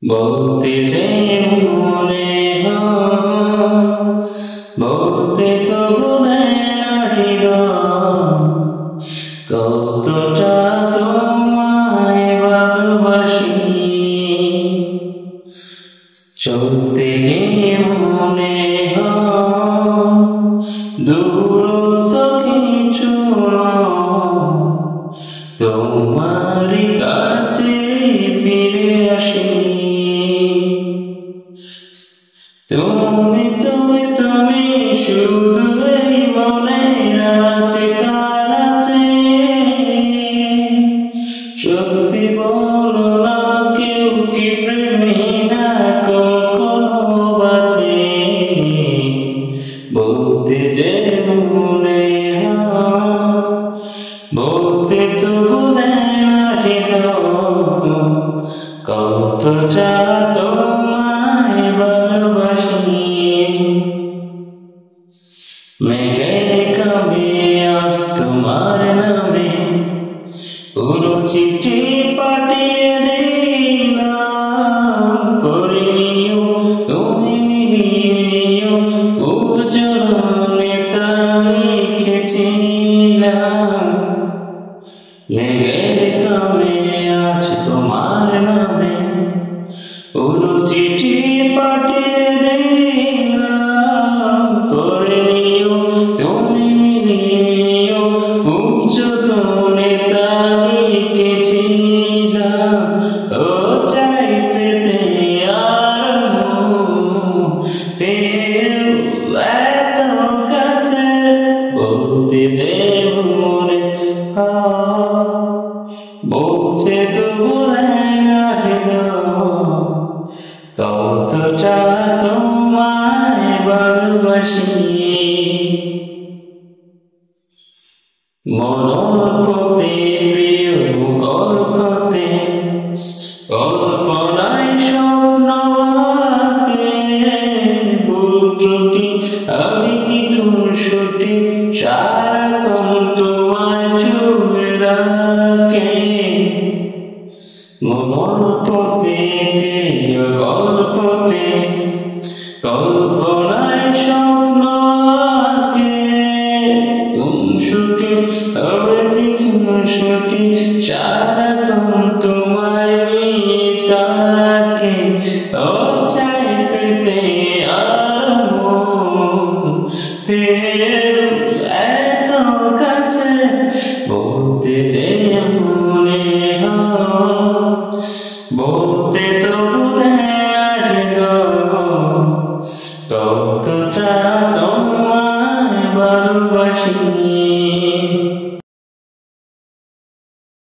বলতে যে মনে বলতে তো বলে কতটা তোমায় ভালোবাসি। চলতে গিয়ে মনে দূরত্ব কিছু তোমারই কাছে ফিরে আসি। তুমি তুমি তুমি শুধু এই মনের আছে কাছে, সত্যি বলো না কেউ কি প্রেমী না কখনো বাঁচে। বলতে যে মনে বলতে তো বলে কতটা তোমায় ভালোবাসি। মেঘের কবে আজ তোমার নামে পুরো চিঠি পাঠিয়ে দিলাম, করে নিও তুমি মিলিয়ে নিও উজ্জ্বলে তা লিখেছিলাম। মেঘের কবে আজ তোমার নামে পুরো চিঠি পাঠিয়ে দিলাম, করে নিও তুমি মিলিয়ে নিও খুব যতনে তা লিখেছিলাম। ও চাই পেতে আর ফের এত কাছে, বলতে যে মনে বলতে তো বলে কতটা তোমায় ভালোবাসি। মনোপতে প্রিয় গল্পতে কল্পনায় স্বপ্ন আঁকে, ভুল ত্রুটি আমি কি খুনসুটি সারাক্ষণ তোমায় ছুঁয়ে রাখে। মনোপতে প্রিয় গল্পতে কল্পনায় স্বপ্ন আঁকে, খুনসুটি আমি কি খুনসুটি সারাক্ষণ তোমায় নিয়ে থাকে। ও চাই পেতে আর ফের এত কাছে, বলতে যে মনে বলতে তো বলে কতটা তোমায় ভালোবাসি।